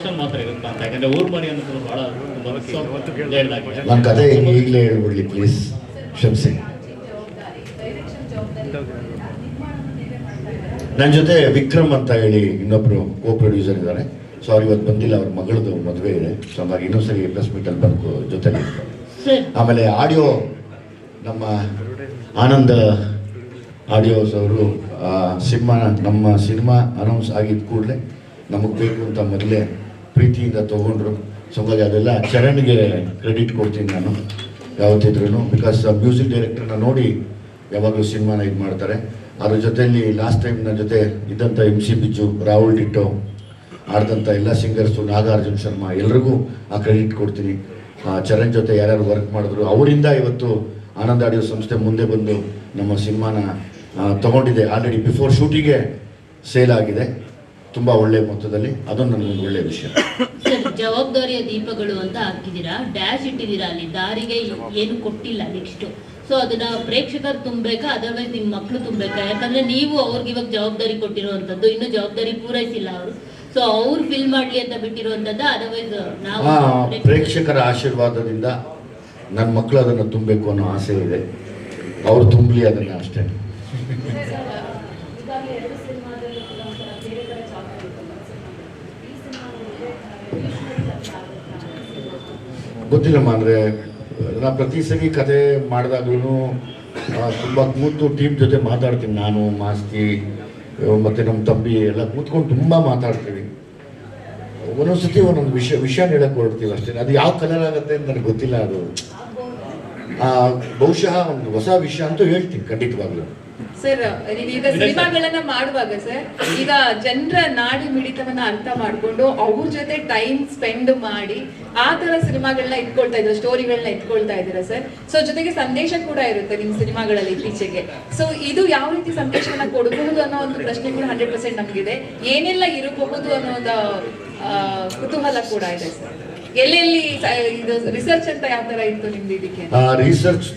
ಮಾತ್ರ ಇರುತ್ತಾ ಅಂತ. ಯಾಕಂದ್ರೆ ಊರ್ ಮನೆ ಅನ್ನೋದು ಬಹಳ ನನ್ನ ಕತೆ ಈಗಲೇ ಹೇಳ್ಬಿಡ್ಲಿ ಪ್ಲೀಸ್, ಕ್ಷಮಿಸಿ. ನನ್ನ ಜೊತೆ ವಿಕ್ರಮ್ ಅಂತ ಹೇಳಿ ಇನ್ನೊಬ್ರು ಕೋ ಪ್ರೊಡ್ಯೂಸರ್ ಇದ್ದಾರೆ. ಸೊ ಅವ್ರು ಇವತ್ತು ಬಂದಿಲ್ಲ, ಅವ್ರ ಮಗಳದು ಮದುವೆ ಇದೆ. ಸೊ ಹಾಗಾಗಿ ಇನ್ನೊಂದ್ಸರಿ ಪ್ರೆಸ್ ಮೀಟಲ್ಲಿ ಬಂದು ಜೊತೆಲಿ. ಆಮೇಲೆ ಆಡಿಯೋ ನಮ್ಮ ಆನಂದ್ ಆಡಿಯೋಸ್ ಅವರು ನಮ್ಮ ಸಿನಿಮಾ ಅನೌನ್ಸ್ ಆಗಿದ್ದ ಕೂಡಲೇ ನಮಗೆ ಬೇಕು ಅಂತ ಮೊದಲೇ ಪ್ರೀತಿಯಿಂದ ತೊಗೊಂಡ್ರು. ಸೊ ಹಾಗಾಗಿ ಅದೆಲ್ಲ ಚರಣ್ಗೆ ಕ್ರೆಡಿಟ್ ಕೊಡ್ತೀನಿ ನಾನು ಯಾವತ್ತಿದ್ರೂ. ಬಿಕಾಸ್ ಮ್ಯೂಸಿಕ್ ಡೈರೆಕ್ಟರ್ನ ನೋಡಿ ಯಾವಾಗಲೂ ಸಿನಿಮಾನ ಇದು ಮಾಡ್ತಾರೆ. ಅದ್ರ ಜೊತೆಯಲ್ಲಿ ಲಾಸ್ಟ್ ಟೈಮ್ ನನ್ನ ಜೊತೆ ಇದ್ದಂಥ MC ಬಿಜ್ಜು, ರಾಹುಲ್ ಡಿಟ್ಟೋ, ಆಡ್ದಂಥ ಎಲ್ಲ ಸಿಂಗರ್ಸು, ನಾಗಾರ್ಜುನ್ ಶರ್ಮಾ, ಎಲ್ರಿಗೂ ಆ ಕ್ರೆಡಿಟ್ ಕೊಡ್ತೀನಿ. ಚರಣ್ ಜೊತೆ ಯಾರ್ಯಾರು ವರ್ಕ್ ಮಾಡಿದ್ರು ಅವರಿಂದ ಇವತ್ತು ಆನಂದ್ ಆಡಿಯೋ ಸಂಸ್ಥೆ ಮುಂದೆ ಬಂದು ನಮ್ಮ ಸಿನಿಮಾನ ತೊಗೊಂಡಿದೆ. ಆಲ್ರೆಡಿ ಬಿಫೋರ್ ಶೂಟಿಗೆ ಸೇಲ್ ಆಗಿದೆ ತುಂಬ ಒಳ್ಳೆ ಮೊತ್ತದಲ್ಲಿ. ಅದೊಂದು ನನಗೊಂದು ಒಳ್ಳೆಯ ವಿಷಯ. ಸರ್, ಜವಾಬ್ದಾರಿಯ ದೀಪಗಳು ಅಂತ ಹಾಕಿದ್ದೀರಾ, ಡ್ಯಾಶ್ ಇಟ್ಟಿದ್ದೀರಾ, ಅಲ್ಲಿ ದಾರಿಗೆ ಏನು ಕೊಟ್ಟಿಲ್ಲ ನೆಕ್ಸ್ಟ್. ಸೊ ಅದನ್ನ ಪ್ರೇಕ್ಷಕರು ತುಂಬಬೇಕಾ, ಅದರ್ವೈಸ್ ನಿಮ್ಮ ಮಕ್ಕಳು ತುಂಬಬೇಕಾ? ಯಾಕಂದ್ರೆ ನೀವು ಅವ್ರಿಗೆ ಇವಾಗ ಜವಾಬ್ದಾರಿ ಕೊಟ್ಟಿರುವಂತದ್ದು, ಇನ್ನೂ ಜವಾಬ್ದಾರಿ ಪೂರೈಸಿಲ್ಲ ಅವರು. ಸೊ ಅವ್ರು ಫಿಲ್ ಮಾಡ್ಲಿ ಅಂತ ಬಿಟ್ಟಿರುವಂತದ್ದು, ಅದರ್ವೈಸ್ ನಾವು ಪ್ರೇಕ್ಷಕರ ಆಶೀರ್ವಾದದಿಂದ ನನ್ನ ಮಕ್ಕಳು ಅದನ್ನು ತುಂಬಬೇಕು ಅನ್ನೋ ಆಸೆ ಇದೆ. ಅವ್ರು ತುಂಬಲಿ ಅದನ್ನು ಅಷ್ಟೇ. ಗೊತ್ತಿಲ್ಲಮ್ಮ, ಅಂದರೆ ನಾ ಪ್ರತಿ ಸರಿ ಕತೆ ಮಾಡಿದಾಗ್ಲೂ ತುಂಬ ಕೂತು ಟೀಮ್ ಜೊತೆ ಮಾತಾಡ್ತೀನಿ. ನಾನು, ಮಾಸ್ತಿ ಮತ್ತು ನಮ್ಮ ತಂಬಿ ಎಲ್ಲ ಕೂತ್ಕೊಂಡು ತುಂಬ ಮಾತಾಡ್ತೀವಿ. ಒಂದೊಂದ್ಸತಿ ಒಂದೊಂದು ವಿಷಯ ಹೇಳಕ್ಕೆ ಹೊರಡ್ತೀವಿ ಅಷ್ಟೇ. ಅದು ಯಾವ ಕಲರ್ ಆಗುತ್ತೆ ಅಂತ ನನಗೆ ಗೊತ್ತಿಲ್ಲ. ಅದು ಬಹುಶಃ ಒಂದು ಹೊಸ ವಿಷಯ ಅಂತೂ ಹೇಳ್ತೀನಿ ಖಂಡಿತವಾಗ್ಲೂ. ಸರ್, ನೀವೀಗ ಸಿನಿಮಾಗಳನ್ನ ಮಾಡುವಾಗ ಸರ್, ಈಗ ಜನರ ನಾಡಿ ಮಿಡಿತವನ್ನ ಅರ್ಥ ಮಾಡ್ಕೊಂಡು ಅವ್ರ ಜೊತೆ ಟೈಮ್ ಸ್ಪೆಂಡ್ ಮಾಡಿ ಆ ತರ ಸಿನಿಮಾಗಳನ್ನ ಇಟ್ಕೊಳ್ತಾ ಇದ್ದೀರಾ, ಸ್ಟೋರಿಗಳನ್ನ ಇಟ್ಕೊಳ್ತಾ ಇದ್ದೀರಾ ಸರ್. ಸೊ ಜೊತೆಗೆ ಸಂದೇಶ ಕೂಡ ಇರುತ್ತೆ ನಿಮ್ಮ ಸಿನಿಮಾಗಳಲ್ಲಿ ಇತ್ತೀಚೆಗೆ. ಸೊ ಇದು ಯಾವ ರೀತಿ ಸಂದೇಶವನ್ನ ಕೊಡಬಹುದು ಅನ್ನೋ ಒಂದು ಪ್ರಶ್ನೆ ಕೂಡ 100% ನಮಗಿದೆ. ಏನೆಲ್ಲ ಇರಬಹುದು ಅನ್ನೋ ಒಂದು ಕುತೂಹಲ ಕೂಡ ಇದೆ ಸರ್. ಎಲ್ಲೆಲ್ಲಿ ಇದು ರಿಸರ್ಚ್ ಅಂತ ಯಾವ ತರ ಇತ್ತು ನಿಮ್ದು ಇದಕ್ಕೆ? ರಿಸರ್ಚ್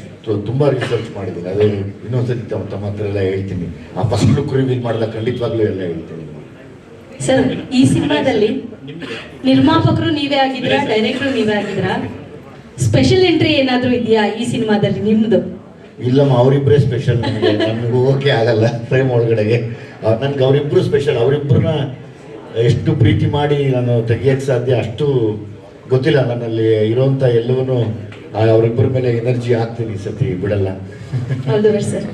ತುಂಬ ರಿಸರ್ಚ್ ಮಾಡಿದ್ದೀನಿ. ಅದೇ ಇನ್ನೊಂದ್ಸತಿ ತಮ್ಮ ಹತ್ರ ಎಲ್ಲ ಹೇಳ್ತೀನಿ. ಆ ಫಸ್ಟ್ ಲುಕ್ ರಿವೀಲ್ ಮಾಡಿದಾಗ ಖಂಡಿತವಾಗ್ಲೂ ಎಲ್ಲ ಹೇಳ್ತೀನಿ. ಸರ್, ಈ ಸಿನಿಮಾದಲ್ಲಿ ನಿರ್ಮಾಪಕರು ನೀವೇ ಆಗಿದ್ರಾ, ಡೈರೆಕ್ಟರ್ ನೀವೇ ಆಗಿದ್ರಾ? ಸ್ಪೆಷಲ್ ಎಂಟ್ರಿ ಏನಾದರೂ ಇದೆಯಾ ಈ ಸಿನಿಮಾದಲ್ಲಿ ನಿಮ್ದು? ಇಲ್ಲಮ್ಮ, ಅವರಿಬ್ಬರೇ ಸ್ಪೆಷಲ್. ನಮ್ಗೆ ಹೋಗೋಕೆ ಆಗಲ್ಲ ಫ್ರೇಮ್ ಒಳಗಡೆಗೆ. ನನ್ಗೆ ಅವರಿಬ್ಬರು ಸ್ಪೆಷಲ್. ಅವರಿಬ್ಬರನ್ನ ಎಷ್ಟು ಪ್ರೀತಿ ಮಾಡಿ ನಾನು ತೆಗಿಯಕ್ಕೆ ಸಾಧ್ಯ ಅಷ್ಟು ಗೊತ್ತಿಲ್ಲ. ನನ್ನಲ್ಲಿ ಇರೋಂಥ ಎಲ್ಲವನ್ನೂ ಅವರಿಬ್ಬರ ಮೇಲೆ ಎನರ್ಜಿ ಹಾಕ್ತೀನಿ. ಈ ಸತಿ ಬಿಡಲ್ಲ. ಸರ್,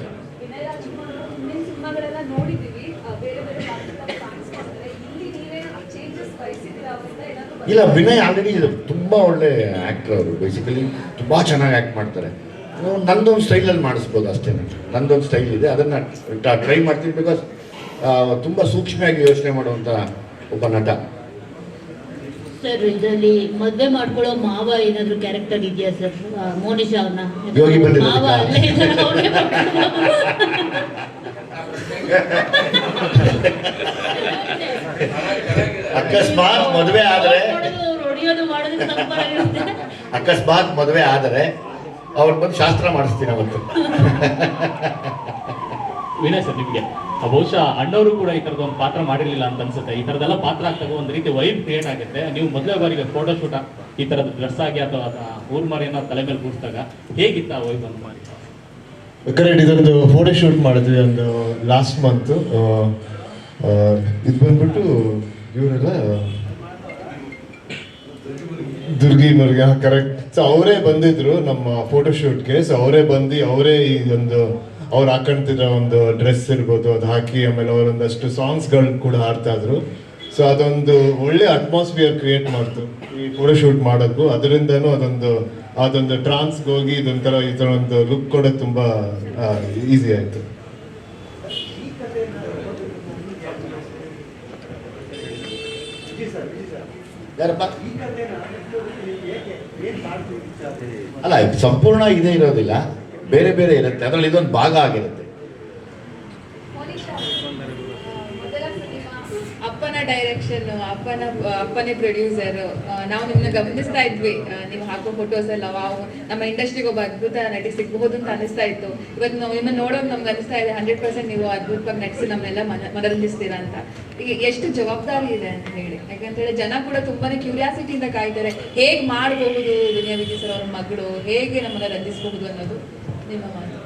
ಇಲ್ಲ, ವಿನಯ್ ಆಲ್ರೆಡಿ ತುಂಬ ಒಳ್ಳೆ ಆ್ಯಕ್ಟರ್. ಅವರು ಬೇಸಿಕಲಿ ತುಂಬ ಚೆನ್ನಾಗಿ ಆ್ಯಕ್ಟ್ ಮಾಡ್ತಾರೆ. ನಂದೊಂದು ಸ್ಟೈಲಲ್ಲಿ ಮಾಡಿಸ್ಬೋದು ಅಷ್ಟೇ. ನಂದೊಂದು ಸ್ಟೈಲ್ ಇದೆ, ಅದನ್ನು ಟ್ರೈ ಮಾಡ್ತೀನಿ. ಬಿಕಾಸ್ ತುಂಬ ಸೂಕ್ಷ್ಮವಾಗಿ ಯೋಚನೆ ಮಾಡುವಂಥ ಒಬ್ಬ ನಟ. ಸರ್, ಇದರಲ್ಲಿ ಮದ್ವೆ ಮಾಡ್ಕೊಳ್ಳೋ ಮಾವ ಏನಾದ್ರು ಕ್ಯಾರೆಕ್ಟರ್ ಇದೆಯಾ ಸರ್? ಮೋನಿಶಾ ಅವ್ರನ್ನ ಯೋಗಿ ಮಾವ ಅಕಸ್ಮಾತ್ ಮದುವೆ ಆದರೆ ಅಕಸ್ಮಾತ್ ಮದುವೆ ಆದರೆ ಅವ್ರ ಬಂದು ಶಾಸ್ತ್ರ ಮಾಡಿಸ್ತೀನಿ ಅವತ್ತು. ವಿನಯ್ ಸರ್, ನಿಮಗೆ ಬಹುಶಃ ಅಣ್ಣವರು ಕೂಡ ಈ ತರದ ಒಂದು ಪಾತ್ರ ಮಾಡಿರ್ಲಿಲ್ಲ ಅಂತ ಅನ್ಸುತ್ತೆ. ಈ ತರದೆಲ್ಲ ಪಾತ್ರ ಆಗ್ತದೆ, ಒಂದು ರೀತಿ ವೈಬ್ ಕ್ರಿಯೇಟ್ ಆಗುತ್ತೆ. ನೀವು ಮೊದಲೇ ಬಾರಿಗೆ ಫೋಟೋ ಶೂಟ್ ಈ ತರದ ಡ್ರೆಸ್ ಆಗಿ ಅಥವಾ ಊರ್ ಮಾರಿಯನ್ನ ತಲೆ ಮೇಲೆ ಕೂರಿಸಿದಾಗ ಹೇಗಿತ್ತ ಆ ವೈಬ್ ಅಂತ? ಕರೆಕ್ಟ್. ಇದೊಂದು ಫೋಟೋ ಶೂಟ್ ಮಾಡಿದ್ವಿ ಒಂದು ಲಾಸ್ಟ್ ಮಂತ್. ಇದು ಬಂದ್ಬಿಟ್ಟು ಇವರೆಲ್ಲ ದುರ್ಗಿ ಮುರ್ಗಿ, ಕರೆಕ್ಟ್. ಸೊ ಅವರೇ ಬಂದಿದ್ರು ನಮ್ಮ ಫೋಟೋ ಶೂಟ್ಗೆ. ಸೊ ಅವರೇ ಬಂದು ಅವರೇ ಈ ಒಂದು ಅವ್ರು ಹಾಕೊಂತಿದ್ದ ಒಂದು ಡ್ರೆಸ್ ಇರ್ಬೋದು ಅದು ಹಾಕಿ, ಆಮೇಲೆ ಅವರೊಂದಷ್ಟು ಸಾಂಗ್ಸ್ಗಳು ಕೂಡ ಹಾಡ್ತಾ ಇದ್ರು. ಸೊ ಅದೊಂದು ಒಳ್ಳೆ ಅಟ್ಮಾಸ್ಫಿಯರ್ ಕ್ರಿಯೇಟ್ ಮಾಡ್ತು ಈ ಫೋಟೋ ಶೂಟ್ ಮಾಡೋದು. ಅದರಿಂದನೂ ಅದೊಂದು ಟ್ರಾನ್ಸ್ಗೆ ಹೋಗಿ ಇದೊಂಥರ ಈ ಥರ ಒಂದು ಲುಕ್ ಕೊಡೋದು ತುಂಬ ಈಸಿ ಆಯಿತು. ಅಲ್ಲ, ಸಂಪೂರ್ಣ ಇದೇ ಇರೋದಿಲ್ಲ, ಬೇರೆ ಬೇರೆ ಇರುತ್ತೆ. ಅದರಲ್ಲಿ ಇದೊಂದು ಭಾಗ ಆಗಿರುತ್ತೆ. ಅಪ್ಪನ ಡೈರೆಕ್ಷನ್, ಅಪ್ಪನೇ ಪ್ರೊಡ್ಯೂಸರ್. ನಾವು ನಿಮ್ಮನ್ನ ಗಮನಿಸ್ತಾ ಇದ್ವಿ, ನೀವು ಹಾಕೋ ಫೋಟೋಸ್ ಎಲ್ಲ ವಾವ್, ನಮ್ಮ ಇಂಡಸ್ಟ್ರಿಗೆ ಒಬ್ಬ ಅದ್ಭುತ ನಟಿ ಸಿಗ್ಬಹುದು ಅಂತ ಅನಿಸ್ತಾ ಇತ್ತು. ಇವತ್ತು ನಾವು ನಿಮ್ಮನ್ನ ನೋಡೋದು ನಮ್ಗೆ ಅನಿಸ್ತಾ ಇದೆ 100% ನೀವು ಅದ್ಭುತವಾಗಿ ನಟಿಸಿ ನಮ್ಮನ್ನೆಲ್ಲ ಮನರಂಜಿಸ್ತೀರಾ ಅಂತ. ಈಗ ಎಷ್ಟು ಜವಾಬ್ದಾರಿ ಇದೆ ಅಂತ ಹೇಳಿ, ಯಾಕಂತೇಳಿ ಜನ ಕೂಡ ತುಂಬಾನೇ ಕ್ಯೂರಿಯಾಸಿಟಿಯಿಂದ ಕಾಯ್ತಾರೆ, ಹೇಗೆ ಮಾಡಬಹುದು ದುನಿಯಾ ವಿಜಿ ಸರ್ ಅವ್ರ ಮಗಳು, ಹೇಗೆ ನಮ್ಮನ್ನ ರಂಜಿಸಬಹುದು ಅನ್ನೋದು ನಿಮ್ಮ ಮಾತು.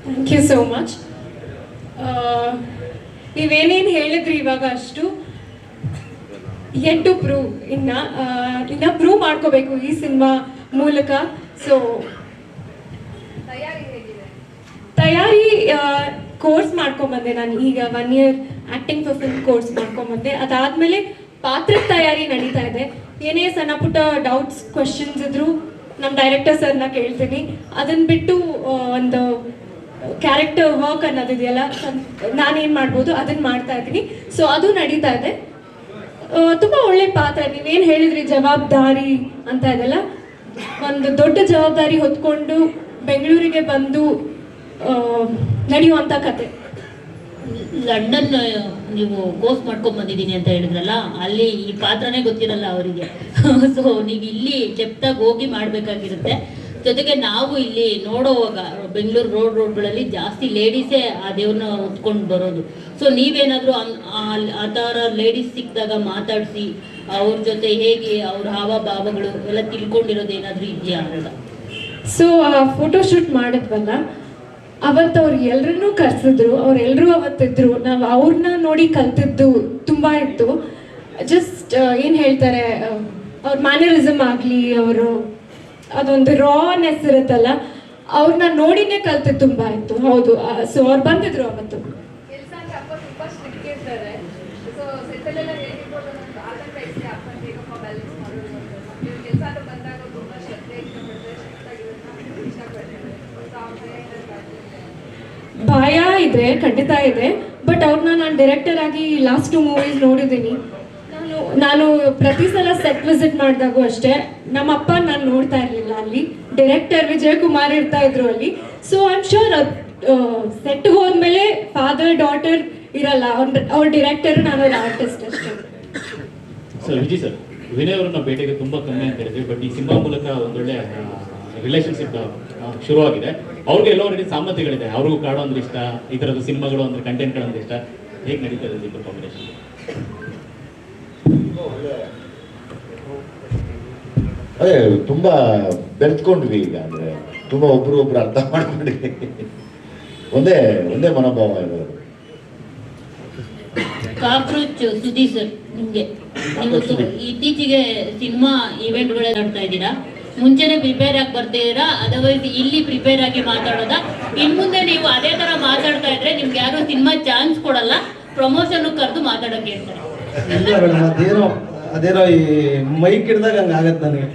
Thank you so much. ನೀವೇನೇನು ಹೇಳಿದ್ರಿ ಇವಾಗ ಅಷ್ಟು ಯೆಟ್ ಟು ಪ್ರೂವ್, ಇನ್ನ ಪ್ರೂವ್ ಮಾಡ್ಕೋಬೇಕು ಈ ಸಿನಿಮಾ ಮೂಲಕ. ಸೊ ತಯಾರಿ ಕೋರ್ಸ್ ಮಾಡ್ಕೊಂಬಂದೆ ನಾನು, ಈಗ 1 year acting for film course ಮಾಡ್ಕೊಂಬಂದೆ. ಅದಾದ್ಮೇಲೆ ಪಾತ್ರದ ತಯಾರಿ ನಡೀತಾ ಇದೆ. ಏನೇ ಸಣ್ಣ ಪುಟ್ಟ ಡೌಟ್ಸ್ ಕ್ವಶನ್ಸ್ ಇದ್ರು ನಮ್ಮ ಡೈರೆಕ್ಟರ್ ಸರ್ನ ಕೇಳ್ತೀನಿ. ಅದನ್ನ ಬಿಟ್ಟು ಒಂದು ಕ್ಯಾರೆಕ್ಟರ್ ವರ್ಕ್ ಅನ್ನೋದಿದೆಯಲ್ಲ, ನಾನೇನು ಮಾಡ್ಬೋದು ಅದನ್ನ ಮಾಡ್ತಾ ಇದ್ದೀನಿ. ಸೊ ಅದು ನಡೀತಾ ಇದೆ. ತುಂಬ ಒಳ್ಳೆ ಪಾತ್ರ. ನೀವೇನು ಹೇಳಿದ್ರಿ ಜವಾಬ್ದಾರಿ ಅಂತ ಇದೆಲ್ಲ, ಒಂದು ದೊಡ್ಡ ಜವಾಬ್ದಾರಿ ಹೊತ್ಕೊಂಡು ಬೆಂಗಳೂರಿಗೆ ಬಂದು ನಡೆಯುವಂಥ ಕತೆ. ಲಂಡನ್ ನೀವು ಕೋರ್ಸ್ ಮಾಡ್ಕೊಂಡ್ ಬಂದಿದ್ದೀನಿ ಅಂತ ಹೇಳಿದ್ರಲ್ಲ, ಅಲ್ಲಿ ಈ ಪಾತ್ರನೇ ಗೊತ್ತಿರಲ್ಲ ಅವರಿಗೆ. ಸೊ ನೀವು ಇಲ್ಲಿ ಡೆಪ್ತಾಗಿ ಹೋಗಿ ಮಾಡ್ಬೇಕಾಗಿರುತ್ತೆ. ಜೊತೆಗೆ ನಾವು ಇಲ್ಲಿ ನೋಡೋವಾಗ ಬೆಂಗಳೂರು ರೋಡ್ಗಳಲ್ಲಿ ಜಾಸ್ತಿ ಲೇಡೀಸೇ ಆ ದೇವ್ರನ್ನ ಹೊತ್ಕೊಂಡು ಬರೋದು. ಸೊ ನೀವೇನಾದರೂ ಆ ಥರ ಲೇಡೀಸ್ ಸಿಕ್ಕಿದಾಗ ಮಾತಾಡಿಸಿ ಅವ್ರ ಜೊತೆ ಹೇಗೆ ಅವ್ರ ಹಾವಭಾವಗಳು ಎಲ್ಲ ತಿಳ್ಕೊಂಡಿರೋದು ಏನಾದರೂ ಇದೆಯಾ ಅಂತ. ಸೊ ಫೋಟೋಶೂಟ್ ಮಾಡಿದ್ವಲ್ಲ, ಅವತ್ತು ಅವ್ರು ಎಲ್ಲರನ್ನೂ ಕರೆಸಿದ್ರು, ಅವರೆಲ್ಲರೂ ಅವತ್ತಿದ್ರು. ನಾವು ಅವ್ರನ್ನ ನೋಡಿ ಕಲ್ತಿದ್ದು ತುಂಬ ಇತ್ತು. ಜಸ್ಟ್ ಏನು ಹೇಳ್ತಾರೆ, ಅವ್ರ ಮ್ಯಾನರಿಸಮ್ ಆಗಲಿ, ಅವರು ಅದೊಂದು ರಾನೆಸ್ ಇರುತ್ತಲ್ಲ, ಅವ್ರನ್ನ ನೋಡಿನೇ ಕಲ್ತಿದ್ದು ತುಂಬ ಇತ್ತು. ಹೌದು. ಸೊ ಅವ್ರು ಬಂದಿದ್ರು ಅವತ್ತು. ಕೆಲಸ ಅಂದ್ರೆ ಅಪ್ಪ ತುಂಬಾ ಸ್ಟ್ರಿಕ್ಟ್ ಇರ್ತಾರೆ. ಸೊ ಸೆಟ್ಟಲ್ಲೆಲ್ಲ ಹೇಳಿರ್ಬೋದು ಅನ್ನೋದು ಆತಂಕ ಇದೆ, ಅಪ್ಪನ ಹೇಗಪ್ಪ ಬ್ಯಾಲೆನ್ಸ್ ಮಾಡೋದು ಅಂತ. ನೀವು ಕೆಲಸ ಅಂತ ಬಂದಾಗ ತುಂಬಾ ಶ್ರದ್ಧೆ ಇಷ್ಟಪಡ್ತಾರೆ, ಸ್ಟ್ರಿಕ್ಟ್ ಆಗಿರೋದನ್ನ ಇಷ್ಟಪಡ್ತಾರೆ. ಸೊ ಅವ್ರ ಭಯ ಇದೆ, ಖಂಡಿತ ಇದೆ. ಬಟ್ ಅವ್ರನ್ನ ನಾನು ಡೈರೆಕ್ಟರ್ ಆಗಿ ಲಾಸ್ಟ್ 2 ಮೂವೀಸ್ ನೋಡಿದ್ದೀನಿ. ನಾನು ಪ್ರತಿ ಸಲ ಸೆಟ್ ವಿಸಿಟ್ ಮಾಡಿದಾಗೂ ಅಷ್ಟೇ, ನಮ್ಮಪ್ಪ ನಾನು ನೋಡ್ತಾ ಇರಲಿಲ್ಲ ಅಲ್ಲಿ, ಡೈರೆಕ್ಟರ್ ವಿಜಯ್ ಕುಮಾರ್ ಇರ್ತಾ ಇದ್ರು ಅಲ್ಲಿ. So I am sure set ಹೋದ್ಮೇಲೆ ಫಾದರ್ ಡಾಟರ್ ಇರಲ್ಲ, ಅವ್ರ ಡೈರೆಕ್ಟರ್, ನಾನು ಆರ್ಟಿಸ್ಟ್ ಅಷ್ಟೇ. ಸರ್ ವಿಜಯ್ ಸರ್, ವಿನಯ್ ಅವರನ್ನ ಭೇಟಿಗೆ ತುಂಬಾ ಕಮ್ಮಿ ಅಂತ ಹೇಳಿದ್ವಿ, ಬಟ್ ಈ ಸಿನಿಮಾ ಮೂಲಕ ಒಂದೊಳ್ಳೆ ರಿಲೇಶನ್ಶಿಪ್ ಶುರುವಾಗಿದೆ. ಅವ್ರಿಗೆ ಎಲ್ಲೋ ರೀತಿ ಸಾಮರ್ಥ್ಯಗಳಿದೆ, ಅವ್ರಿಗೂ ಕಾಡೋ ಅಂದ್ರೆ ಇಷ್ಟ, ಈ ತರದ ಸಿನಿಮಾಗಳು ಅಂದ್ರೆ ಕಂಟೆಂಟ್ಗಳು ಅಂದ್ರೆ ಇಷ್ಟ. ಹೇಗೆ ನಡೀತದೆ ಇಬ್ಬರು ಕಾಂಬಿನೇಷನ್? ಅದೇ ತುಂಬಾ ಬೆರೆತ್ಕೊಂಡ್ವಿ ಈಗ, ಅಂದ್ರೆ ತುಂಬಾ ಒಬ್ರು ಅರ್ಥ ಮಾಡ್ಕೊಂಡ್ವಿ. ಒಂದೇ ಮನೋಭಾವ ಇರೋದು. ಕಾಕ್ರೋಚ್ ಸುದೀಪ್ ಸರ್, ನಿಮಗೆ ನೀವು ಇತ್ತೀಚೆಗೆ ಸಿನಿಮಾ ಇವೆಂಟ್ಗಳೆಲ್ಲ ಆಡ್ತಾ ಇದ್ದೀರಾ, ಮುಂಚೆನೆ ಪ್ರಿಪೇರ್ ಆಗಿ ಬರ್ತಿದ್ದೀರಾ, ಅದರ್ವೈಸ್ ಇಲ್ಲಿ ಪ್ರಿಪೇರ್ ಆಗಿ ಮಾತಾಡೋದಾ? ಇನ್ ಮುಂದೆ ನೀವು ಅದೇ ತರ ಮಾತಾಡ್ತಾ ಇದ್ರೆ ನಿಮ್ಗೆ ಯಾರು ಸಿನಿಮಾ ಚಾನ್ಸ್ ಕೊಡಲ್ಲ, ಪ್ರಮೋಷನ್ ಕರೆದು ಮಾತಾಡೋಕೆ ಹೇಳ್ತಾರೆ. ಇಲ್ಲ ಮೇಡಮ್, ಅದೇನೋ ಈ ಮೈಕ್ ಹಿಡ್ದಾಗ ಹಂಗೆ ಆಗತ್ತೆ ನನಗೆ.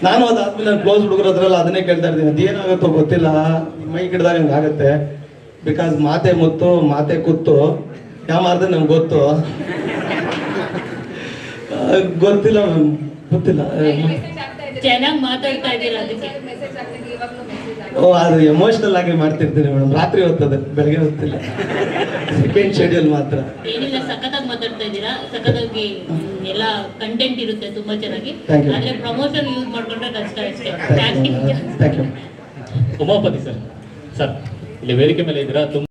ನಾನು ಅದಾದ್ಮೇಲೆ ನಾನು ಕ್ಲೋಸ್ ಹುಡುಗರ ಹತ್ರ ಅದನ್ನೇ ಕೇಳ್ತಾ ಇರ್ತೀನಿ, ಅದೇನಾಗುತ್ತೋ ಗೊತ್ತಿಲ್ಲ, ಮೈಕ್ ಹಿಡ್ದಾಗ ಹಂಗೆ ಆಗುತ್ತೆ. ಬಿಕಾಸ್ ಮಾತೆ ಮುತ್ತು ಮಾತೆ ಕೂತು ಯಾವ ಮಾರ್ದೆ ನಂಗೆ ಗೊತ್ತು, ಗೊತ್ತಿಲ್ಲ ಮ್ಯಾಮ್, ಗೊತ್ತಿಲ್ಲ. ಚೆನ್ನಾಗಿ ಮಾತಾಡ್ತಾ ಇದ್ದೀರಾ ಅದಕ್ಕೆ. ಮೆಸೇಜ್ ಆಗ್ತದೆ, ಇವಾಗಲೂ ಮೆಸೇಜ್ ಓ, ಅದು ಎಮೋಷನಲ್ ಆಗಿ ಮಾಡ್ತಿರ್ತೀನಿ ಮೇಡಮ್. ರಾತ್ರಿ ಹೊತ್ತದೆ, ಬೆಳಗ್ಗೆ ಹೊತ್ತಿಲ್ಲ, ಸೆಕೆಂಡ್ ಶೆಡ್ಯೂಲ್ ಮಾತ್ರ. ಏನಿಲ್ಲ, ಸಖತ್ತಾಗಿ ಮಾತಾಡ್ತಾ ಇದ್ದೀರಾ, ಸಖತ್ತಾಗಿ ಎಲ್ಲ ಕಂಟೆಂಟ್ ಇರುತ್ತೆ ತುಂಬಾ ಚೆನ್ನಾಗಿ. Thank you. ಆದ್ರೆ ಪ್ರಮೋಷನ್ ಯೂಸ್ ಮಾಡ್ಕೊಂಡ್ರೆ ಕಷ್ಟ ಅಷ್ಟೇ. Thank you. ಉಮಾಪತಿ ಸರ್, ಇಲ್ಲಿ ವೇದಿಕೆ ಮೇಲೆ ಇದ್ದೀರಾ,